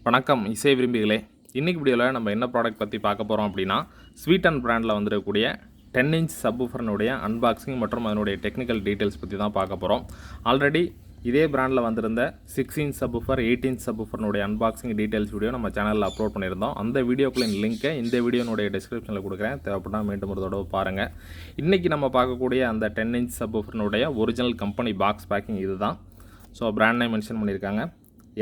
வணக்கம் இசை விரும்பிகளே. இன்றைக்கி வீடியோவில் நம்ம என்ன ப்ராடக்ட் பற்றி பார்க்க போகிறோம் அப்படின்னா, ஸ்வீட்டன் பிராண்டில் வந்துருக்கக்கூடிய 10 இன்ச் சப்வூஃபர்னுடைய அன்பாக்சிங் மற்றும் அதனுடைய டெக்னிக்கல் டீட்டெயில்ஸ் பற்றி தான் பார்க்க போகிறோம். ஆல்ரெடி இதே பிராண்டில் வந்திருந்த 6 இன்ச் சப்வூஃபர், 8 இன்ச் சப்வூஃபர்னுடைய அன்பாக்சிங் டீட்டெயில்ஸ் வீடியோ நம்ம சேனலில் அப்லோட் பண்ணியிருந்தோம். அந்த வீடியோக்களின் லிங்க்கை இந்த வீடியோனுடைய டிஸ்கிரிப்ஷனில் கொடுக்குறேன், தேவைப்பட்டால் மீண்டும் ஒரு தடவை பாருங்கள். இன்றைக்கி நம்ம பார்க்கக்கூடிய அந்த 10 இன்ச் சப்வூஃபர்னுடைய ஒரிஜினல் கம்பெனி பாக்ஸ் பேக்கிங் இது தான். ஸோ பிராண்ட் நேம் மென்ஷன் பண்ணியிருக்காங்க.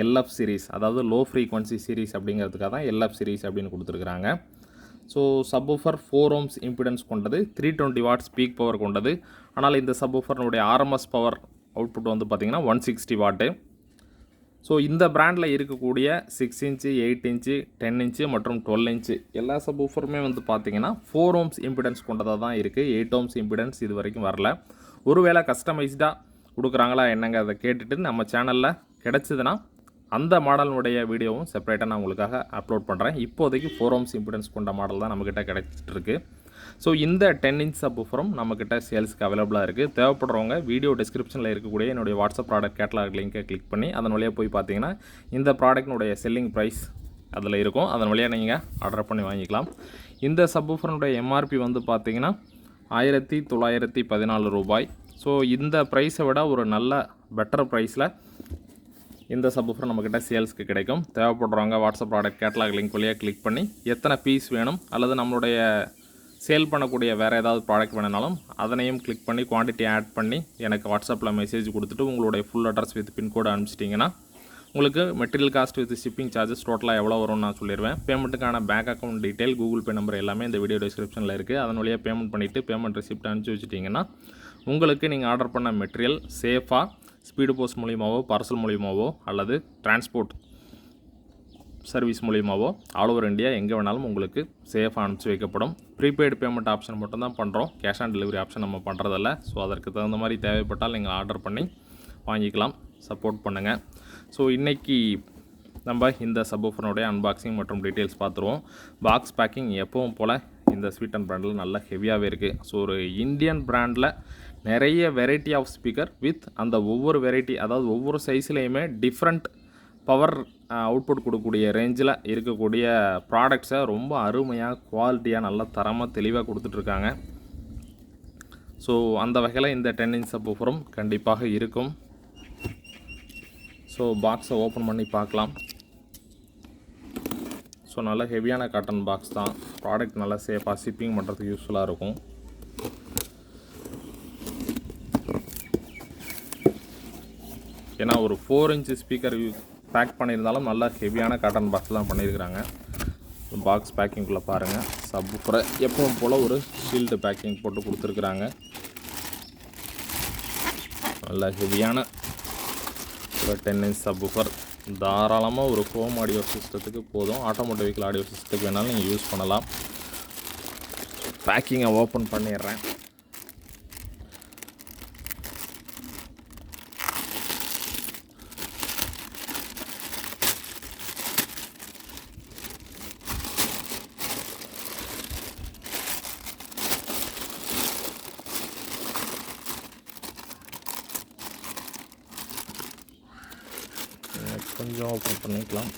LF சீரீஸ், அதாவது லோ ஃப்ரீக்வன்சி சீரீஸ் அப்படிங்கிறதுக்காக தான் LF சீரீஸ் அப்படின்னு கொடுத்துருக்குறாங்க. ஸோ சப்வூஃபர் 4 ohms இம்பிடன்ஸ் கொண்டது, 320 வாட்ஸ் பீக் பவர் கொண்டது. ஆனால் இந்த சப்வூஃபர்னுடைய RMS பவர் அவுட்புட் வந்து பார்த்திங்கன்னா 160 வாட்டு. ஸோ இந்த பிராண்டில் இருக்கக்கூடிய 6 இன்ச்சு, 8 இன்ச்சு, 10 இன்ச்சு மற்றும் 12 இன்ச்சு எல்லா சப்வூஃபருமே வந்து பார்த்திங்கன்னா 4 ohms இம்பிடன்ஸ் கொண்டதாக தான் இருக்குது. 8 ohms இம்பிடன்ஸ் இது வரைக்கும் வரல. ஒருவேளை கஸ்டமைஸ்டாக கொடுக்குறாங்களா என்னங்க அதை கேட்டுட்டு நம்ம சேனலில் கிடச்சிதுன்னா அந்த மாடலுடைய வீடியோவும் செப்பரேட்டாக நான் உங்களுக்காக அப்லோட் பண்ணுறேன். இப்போதைக்கு 4 ohms இம்பிடன்ஸ் கொண்ட மாடல் தான் நம்மக்கிட்ட கிடைச்சிட்ருக்கு. ஸோ இந்த 10 இன்ச் சப்வூஃபரும் நம்மக்கிட்ட சேல்ஸுக்கு அவைலபிளாக இருக்குது. தேவைப்படுறவங்க வீடியோ டிஸ்கிரிப்ஷனில் இருக்கக்கூடிய என்னுடைய வாட்ஸ்அப் ப்ராடக்ட் கேட்டலாக் லிங்கை கிளிக் பண்ணி அதன் வழியாக போய் பார்த்தீங்கன்னா இந்த ப்ராடக்ட்னுடைய செல்லிங் ப்ரைஸ் அதில் இருக்கும். அதன் வழியாக நீங்கள் ஆர்டர் பண்ணி வாங்கிக்கலாம். இந்த சப்வூஃபருடைய எம்ஆர்பி வந்து பார்த்திங்கன்னா 1914 ரூபாய். ஸோ இந்த ப்ரைஸை விட ஒரு நல்ல பெட்டர் ப்ரைஸில் இந்த சப்வூஃபர் நம்மக்கிட்ட சேல்ஸ்க்கு கிடைக்கும். தேவைப்படுறவங்க வாட்ஸ்அப் ப்ராடக்ட் கேட்டலாக் லிங்க் வழியாக கிளிக் பண்ணி எத்தனை பீஸ் வேணும் அல்லது நம்மளுடைய சேல் பண்ணக்கூடிய வேறு ஏதாவது ப்ராடக்ட் வேணுனாலும் அதனையும் கிளிக் பண்ணி குவான்டிட்டி ஆட் பண்ணி எனக்கு வாட்ஸ்அப்பில் மெசேஜ் கொடுத்துட்டு உங்களுடைய ஃபுல் அட்ரஸ் வித் பின்கோடு அனுப்பிச்சிட்டிங்கன்னா உங்களுக்கு material cost with shipping charges டோட்டலாக எவ்வளோ வரும்னு நான் சொல்லிடுவேன். பேமெண்ட்டுக்கான bank account detail, Google Pay number எல்லாமே இந்த வீடியோ டிஸ்கிரிப்ஷனில் இருக்குது. அதன் வழியாக பேமெண்ட் பண்ணிவிட்டு பேமெண்ட் ரிசிப்ட் அனுப்பிச்சி வச்சுட்டிங்கன்னா உங்களுக்கு நீங்கள் ஆர்டர் பண்ண மெட்டீரியல் சேஃபாக ஸ்பீடு போஸ்ட் மூலியமாவோ, பார்சல் மூலியமாவோ அல்லது டிரான்ஸ்போர்ட் சர்வீஸ் மூலியமாவோ ஆல் ஓவர் இந்தியா எங்கே வேணாலும் உங்களுக்கு சேஃபாக அனுப்பிச்சி வைக்கப்படும். ப்ரீபெய்டு பேமெண்ட் ஆப்ஷன் மட்டும்தான் பண்ணுறோம், கேஷ் ஆன் டெலிவரி ஆப்ஷன் நம்ம பண்ணுறதில்ல. ஸோ அதற்கு தகுந்த மாதிரி தேவைப்பட்டால் நீங்கள் ஆர்டர் பண்ணி வாங்கிக்கலாம். சப்போர்ட் பண்ணுங்கள். ஸோ இன்றைக்கி நம்ம இந்த சப்வூஃபருடைய அன்பாக்சிங் மற்றும் டீட்டெயில்ஸ் பார்த்துருவோம். பாக்ஸ் பேக்கிங் எப்பவும் போல் இந்த ஸ்வீட்டன் பிராண்டில் நல்ல ஹெவியாகவே இருக்குது. ஸோ ஒரு இந்தியன் பிராண்டில் நிறைய வெரைட்டி ஆஃப் ஸ்பீக்கர் வித் அந்த ஒவ்வொரு வெரைட்டி, அதாவது ஒவ்வொரு சைஸ்லேயுமே டிஃப்ரெண்ட் பவர் அவுட்புட் கொடுக்கக்கூடிய ரேஞ்சில் இருக்கக்கூடிய ப்ராடக்ட்ஸை ரொம்ப அருமையாக, குவாலிட்டியாக, நல்ல தரமாக, தெளிவாக கொடுத்துட்ருக்காங்க. ஸோ அந்த வகையில் இந்த 10 இன்ச் சப்வூஃபரும் கண்டிப்பாக இருக்கும். ஸோ பாக்ஸை ஓப்பன் பண்ணி பார்க்கலாம். ஸோ நல்ல ஹெவியான காட்டன் பாக்ஸ் தான். ப்ராடக்ட் நல்லா சேஃபாக ஷிப்பிங் பண்ணுறதுக்கு யூஸ்ஃபுல்லாக இருக்கும். ஏன்னா ஒரு 4 இன்ச் ஸ்பீக்கர் பேக் பண்ணியிருந்தாலும் நல்லா ஹெவியான காட்டன் பாக்ஸ் தான் பண்ணியிருக்கிறாங்க. பாக்ஸ் பேக்கிங்குள்ளே பாருங்கள். சப்வூஃபரை எப்பவும் போல் ஒரு ஷீல்டு பேக்கிங் போட்டு கொடுத்துருக்குறாங்க. நல்லா ஹெவியான ஒரு 10 இன்ச் சப்வூஃபர் தாராளமாக ஒரு ஹோம் ஆடியோ சிஸ்டத்துக்கு போதும். ஆட்டோமோட்டிவ் வெஹிக்கிள் ஆடியோ சிஸ்டத்துக்கு வேணாலும் நீங்கள் யூஸ் பண்ணலாம். பேக்கிங்கை ஓப்பன் பண்ணிடுறேன். கொஞ்சம் ஓப்பன் பண்ணிக்கலாம்.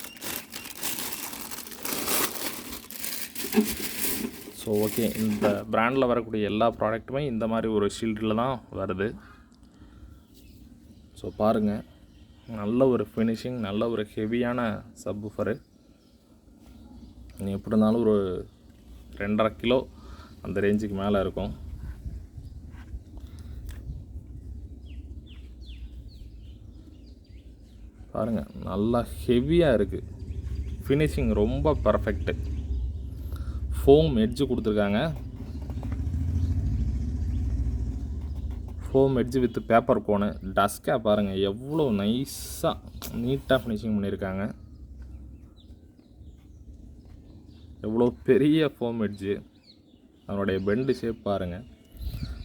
ஸோ ஓகே, இந்த பிராண்டில் வரக்கூடிய எல்லா ப்ராடக்ட்டுமே இந்த மாதிரி ஒரு ஷீல்டில் தான் வருது. ஸோ பாருங்கள், நல்ல ஒரு ஃபினிஷிங், நல்ல ஒரு ஹெவியான சப்வூஃபரு. எப்படி இருந்தாலும் ஒரு 2.5 கிலோ அந்த ரேஞ்சுக்கு மேலே இருக்கும். பாருங்கள், நல்லா ஹெவியாக இருக்குது. ஃபினிஷிங் ரொம்ப பர்ஃபெக்ட்டு. ஃபோம் எட்ஜு கொடுத்துருக்காங்க. ஃபோம் எட்ஜு வித் பேப்பர் கோனு. டஸ்காக பாருங்கள் எவ்வளோ நைஸாக நீட்டாக ஃபினிஷிங் பண்ணியிருக்காங்க. எவ்வளோ பெரிய ஃபோம் எட்ஜு. அதனுடைய பெண்டு ஷேப் பாருங்கள்.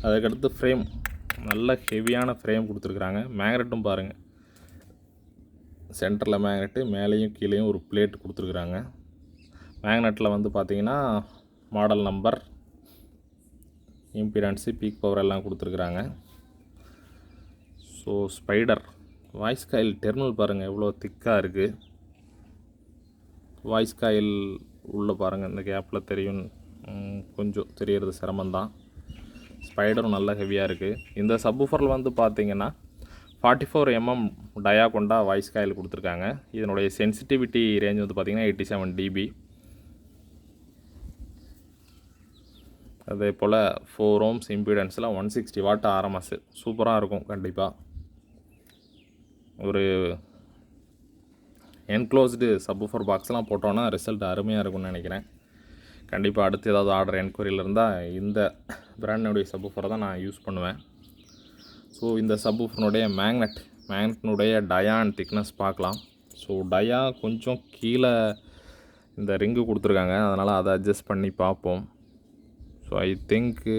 அதுக்கடுத்து ஃப்ரேம், நல்ல ஹெவியான ஃப்ரேம் கொடுத்துருக்குறாங்க. மேக்னெட்டும் பாருங்கள், சென்டரில் மேக்னெட்டு, மேலேயும் கீழேயும் ஒரு பிளேட் கொடுத்துருக்குறாங்க. மேக்னெட்டில் வந்து பார்த்திங்கன்னா மாடல் நம்பர், இம்பிடன்ஸு, பீக் பவர் எல்லாம் கொடுத்துருக்குறாங்க. So spider voice coil terminal பாருங்கள் எவ்வளோ திக்காக இருக்குது. வாய்ஸ் காயில் உள்ளே பாருங்கள், இந்த கேப்பில் தெரியும், கொஞ்சம் தெரியறது சிரமந்தான். ஸ்பைடரும் நல்ல ஹெவியாக இருக்குது. இந்த சப்வூஃபரில் வந்து பார்த்திங்கன்னா 44 mm டயா கொண்டா வாய்ஸ் காயில் கொடுத்துருக்காங்க. இதனுடைய சென்சிட்டிவிட்டி ரேஞ்ச் வந்து பார்த்திங்கன்னா 87 dB. அதே போல் 4 ohms இம்பிடன்ஸில் 160W RMS சூப்பராக இருக்கும். கண்டிப்பாக ஒரு என்க்ளோஸ்டு சப்வூஃபர் பாக்ஸ்லாம் போட்டோன்னா ரிசல்ட் அருமையாக இருக்கும்னு நினைக்கிறேன். கண்டிப்பாக அடுத்து ஏதாவது ஆர்டர் என்கொயரியில் இருந்தால் இந்த பிராண்டினுடைய சப்வூஃபரை தான் நான் யூஸ் பண்ணுவேன். ஸோ இந்த சப்வூஃபருடைய மேக்னெட்னுடைய டயா அண்ட் திக்னஸ் பார்க்கலாம். ஸோ டயா கொஞ்சம் கீழே இந்த ரிங்கு கொடுத்துருக்காங்க, அதனால் அதை அட்ஜஸ்ட் பண்ணி பார்ப்போம். ஸோ ஐ திங்க்கு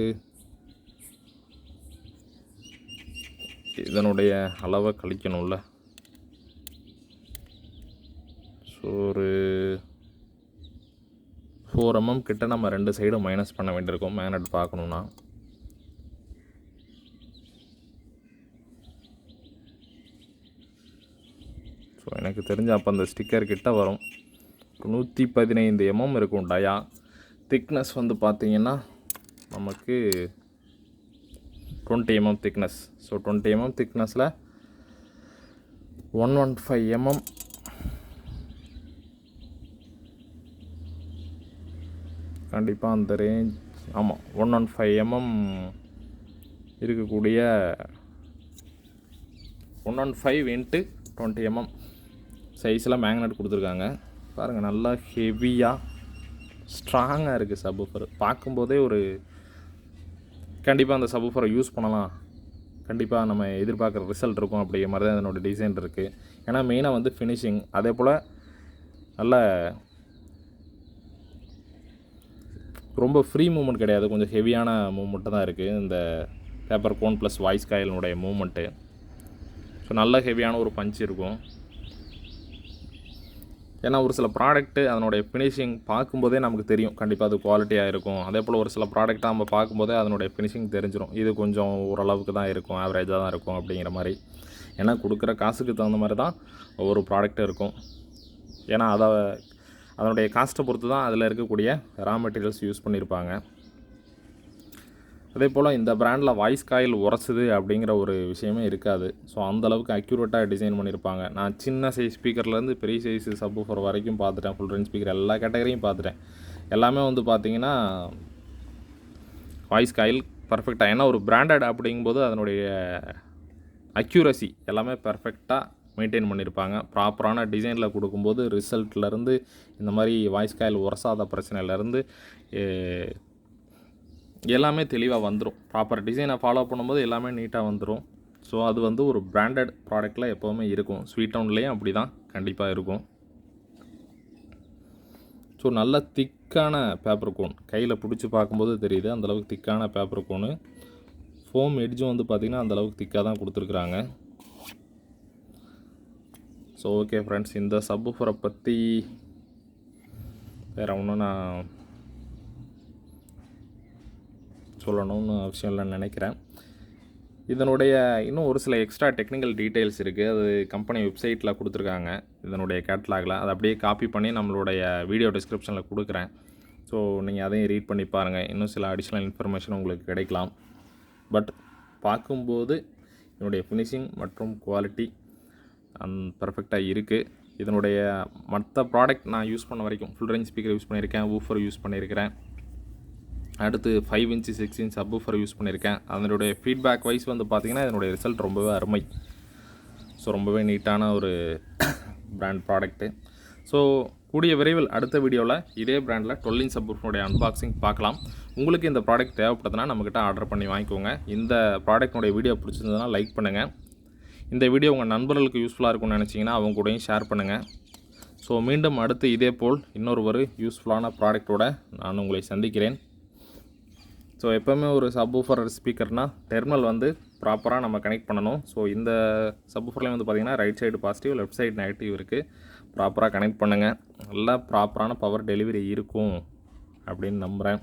இதனுடைய அளவை கழிக்கணும்ல. ஸோ ஒரு 4 mm கிட்ட நம்ம 2 சைடும் மைனஸ் பண்ண வேண்டியிருக்கோம் மேக்னெட் பார்க்கணுன்னா. ஸோ எனக்கு தெரிஞ்ச அப்போ அந்த ஸ்டிக்கர் கிட்ட வரும். 115 mm இருக்கும் டயா. திக்னஸ் வந்து பார்த்திங்கன்னா நமக்கு 20 mm thickness. So 20 mm திக்னஸில் 115 mm கண்டிப்பாக அந்த ரேஞ்ச். ஆமாம், 115 mm இருக்கக்கூடிய 115 × 20 mm சைஸில் மேக்னெட் கொடுத்துருக்காங்க. பாருங்கள், நல்லா ஹெவியாக ஸ்ட்ராங்காக இருக்குது சப்வூஃபர். பார்க்கும்போதே ஒரு கண்டிப்பாக அந்த சப்வூஃபரை யூஸ் பண்ணலாம், கண்டிப்பாக நம்ம எதிர்பார்க்குற ரிசல்ட் இருக்கும் அப்படிங்கிற மாதிரி தான் அதனோட டிசைன் இருக்குது. ஏன்னா மெயினாக வந்து ஃபினிஷிங், அதே போல் நல்ல ரொம்ப ஃப்ரீ மூமெண்ட் கிடையாது, கொஞ்சம் ஹெவியான மூமெண்ட்டு தான் இருக்குது இந்த பேப்பர் கோன் ப்ளஸ் வாய்ஸ் காயிலினுடைய மூமெண்ட்டு. ஸோ நல்ல ஹெவியான ஒரு பஞ்ச் இருக்கும். ஏன்னா ஒரு சில ப்ராடக்ட்டு அதனுடைய ஃபினிஷிங் பார்க்கும்போதே நமக்கு தெரியும் கண்டிப்பாக அது குவாலிட்டியாக இருக்கும். அதே போல் ஒரு சில ப்ராடக்ட்டாக நம்ம பார்க்கும்போதே அதனுடைய ஃபினிஷிங் தெரிஞ்சிடும், இது கொஞ்சம் ஓரளவுக்கு தான் இருக்கும், ஆவரேஜாக தான் இருக்கும் அப்படிங்கிற மாதிரி. ஏன்னா கொடுக்குற காசுக்கு தகுந்த மாதிரி தான் ஒவ்வொரு ப்ராடக்ட்டும் இருக்கும். ஏன்னா அதனுடைய காஸ்ட்டை பொறுத்து தான் அதில் இருக்கக்கூடிய ரா மெட்டீரியல்ஸ் யூஸ் பண்ணியிருப்பாங்க. அதே போல் இந்த பிராண்டில் வாய்ஸ் காயில் உரசுது அப்படிங்கிற ஒரு விஷயமே இருக்காது. ஸோ அந்தளவுக்கு அக்யூரேட்டாக டிசைன் பண்ணியிருப்பாங்க. நான் சின்ன சைஸ் ஸ்பீக்கர்லேருந்து பெரிய சைஸ் சப்வூஃபர் வரைக்கும் பார்த்துட்டேன், ஃபுல் ரேஞ்ச் ஸ்பீக்கர் எல்லா கேட்டகரியும் பார்த்துட்டேன். எல்லாமே வந்து பார்த்திங்கன்னா வாய்ஸ் காயில் பர்ஃபெக்டாக, ஏன்னா ஒரு பிராண்டட் அப்படிங்கும்போது அதனுடைய அக்யூரசி எல்லாமே பர்ஃபெக்டாக மெயின்டைன் பண்ணியிருப்பாங்க. ப்ராப்பரான டிசைனில் கொடுக்கும்போது ரிசல்ட்லேருந்து இந்த மாதிரி வாய்ஸ் காயில் உரசாத பிரச்சனையிலேருந்து எல்லாமே தெளிவாக வந்துடும். ப்ராப்பர் டிசைனை ஃபாலோ பண்ணும்போது எல்லாமே நீட்டாக வந்துடும். ஸோ அது வந்து ஒரு பிராண்டட் ப்ராடக்டில் எப்போவுமே இருக்கும். ஸ்வீட்டன்லேயும் அப்படி தான் கண்டிப்பாக இருக்கும். ஸோ நல்ல திக்கான பேப்பர் கோன், கையில் பிடிச்சி பார்க்கும்போது தெரியுது அந்தளவுக்கு திக்கான பேப்பர் கோனு. ஃபோம் எட்ஜும் வந்து பார்த்திங்கன்னா அந்தளவுக்கு திக்காக தான் கொடுத்துருக்குறாங்க. ஸோ ஓகே ஃப்ரெண்ட்ஸ், இந்த சப்வூஃபரை பற்றி வேறு ஒன்றும் நான் சொல்லணும்னு அவசியம் இல்லைன்னு நினைக்கிறேன். இதனுடைய இன்னும் ஒரு சில எக்ஸ்ட்ரா டெக்னிக்கல் டீட்டெயில்ஸ் இருக்குது, அது கம்பெனி வெப்சைட்டில் கொடுத்துருக்காங்க இதனுடைய கேட்லாகில். அதை அப்படியே காப்பி பண்ணி நம்மளுடைய வீடியோ டிஸ்கிரிப்ஷனில் கொடுக்குறேன். ஸோ நீங்கள் அதையும் ரீட் பண்ணி பாருங்கள், இன்னும் சில அடிஷ்னல் இன்ஃபர்மேஷன் உங்களுக்கு கிடைக்கலாம். பட் பார்க்கும்போது இதனுடைய ஃபினிஷிங் மற்றும் குவாலிட்டி பர்ஃபெக்டாக இருக்குது. இதனுடைய மற்ற ப்ராடக்ட் நான் யூஸ் பண்ண வரைக்கும் ஃபுல் ரேஞ்ச் ஸ்பீக்கர் யூஸ் பண்ணியிருக்கேன், வூஃபர் யூஸ் பண்ணியிருக்கிறேன், அடுத்து 5 inch 6 inch சப்வூஃபர் யூஸ் பண்ணியிருக்கேன். அதனுடைய ஃபீட்பேக் வைஸ் வந்து பார்த்திங்கன்னா இதனுடைய ரிசல்ட் ரொம்பவே அருமை. ஸோ ரொம்பவே நீட்டான ஒரு பிராண்ட் ப்ராடக்ட்டு. ஸோ கூடிய விரைவில் அடுத்த வீடியோவில் இதே பிராண்டில் 12 inch சப்வூஃபருடைய அன்பாக்சிங் பார்க்கலாம். உங்களுக்கு இந்த ப்ராடக்ட் தேவைப்படுதுன்னா நம்மக்கிட்ட ஆர்டர் பண்ணி வாங்கிக்கோங்க. இந்த ப்ராடக்ட்னுடைய வீடியோ பிடிச்சிருந்ததுன்னா லைக் பண்ணுங்கள். இந்த வீடியோ உங்கள் நண்பர்களுக்கு யூஸ்ஃபுல்லாக இருக்கும்னு நினச்சிங்கன்னா அவங்க கூடயும் ஷேர் பண்ணுங்கள். ஸோ மீண்டும் அடுத்து இதே போல் இன்னொரு யூஸ்ஃபுல்லான ப்ராடக்டோட நான் உங்களை சந்திக்கிறேன். ஸோ எப்போவுமே ஒரு சப்வூஃபர் ஸ்பீக்கர்னால் டெர்மினல் வந்து ப்ராப்பராக நம்ம கனெக்ட் பண்ணணும். ஸோ இந்த சப்வூஃபர்லேயும் வந்து பார்த்திங்கன்னா right side positive, left side negative இருக்குது. ப்ராப்பராக கனெக்ட் பண்ணுங்கள், நல்லா ப்ராப்பரான பவர் டெலிவரி இருக்கும் அப்படின்னு நம்புகிறேன்.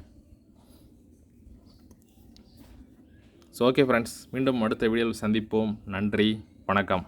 ஸோ ஓகே ஃப்ரெண்ட்ஸ், மீண்டும் அடுத்த வீடியோவில் சந்திப்போம். நன்றி, வணக்கம்.